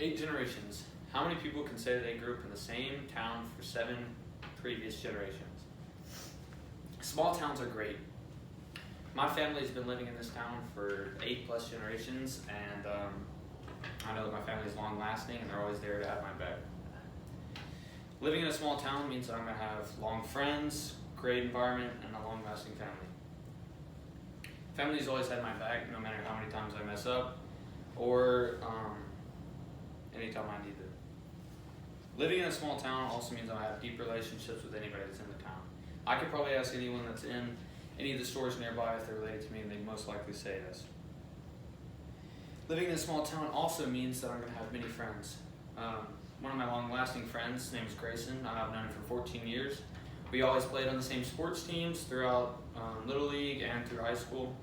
8 generations. How many people can say they grew up in the same town for 7 previous generations? Small towns are great. My family's been living in this town for 8+ generations, and I know that my family's long lasting and they're always there to have my back. Living in a small town means that I'm going to have long friends, great environment, and a long lasting family. Family's always had my back no matter how many times I mess up or anytime I need it. Living in a small town also means I have deep relationships with anybody that's in the town. I could probably ask anyone that's in any of the stores nearby if they're related to me, and they'd most likely say yes. Living in a small town also means that I'm going to have many friends. One of my long-lasting friends, his name is Grayson. I've known him for 14 years. We always played on the same sports teams throughout Little League and through high school.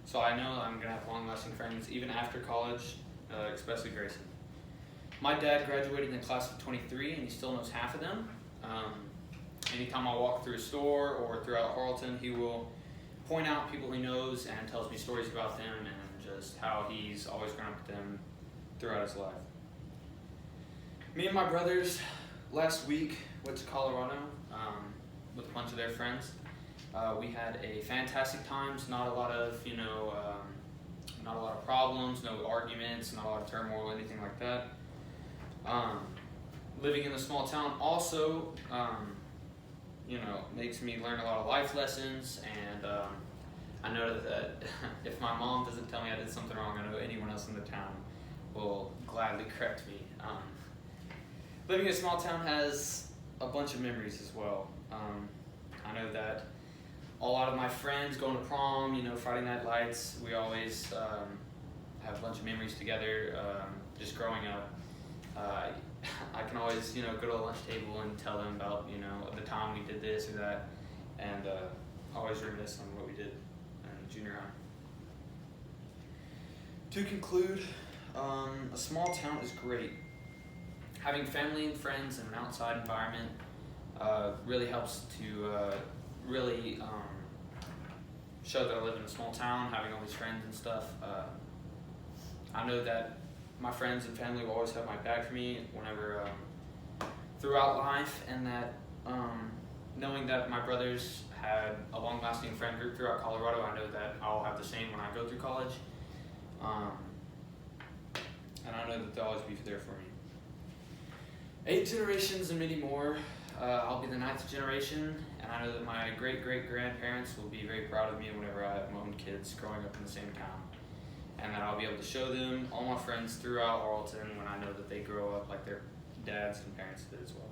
So I know I'm going to have long-lasting friends even after college, especially Grayson. My dad graduated in the class of 23, and he still knows half of them. Anytime I walk through a store or throughout Harleton, he will point out people he knows and tells me stories about them and just how he's always grown up with them throughout his life. Me and my brothers last week went to Colorado with a bunch of their friends. We had a fantastic time. Not a lot of not a lot of problems, no arguments, not a lot of turmoil, anything like that. Living in a small town also makes me learn a lot of life lessons, and I know that if my mom doesn't tell me I did something wrong, I know anyone else in the town will gladly correct me. Living in a small town has a bunch of memories as well. I know that a lot of my friends going to prom, Friday Night Lights, we always have a bunch of memories together just growing up. I can always, go to a lunch table and tell them about, the time we did this or that, and always reminisce on what we did in junior high. To conclude, a small town is great. Having family and friends in an outside environment really helps to really show that I live in a small town, having all these friends and stuff. I know that my friends and family will always have my back for me whenever throughout life, and that knowing that my brothers had a long-lasting friend group throughout Colorado, I know that I'll have the same when I go through college, and I know that they'll always be there for me. 8 generations and many more. I'll be the 9th generation, and I know that my great-great-grandparents will be very proud of me whenever I have my own kids growing up in the same town. And that I'll be able to show them all my friends throughout Harleton when I know that they grow up like their dads and parents did as well.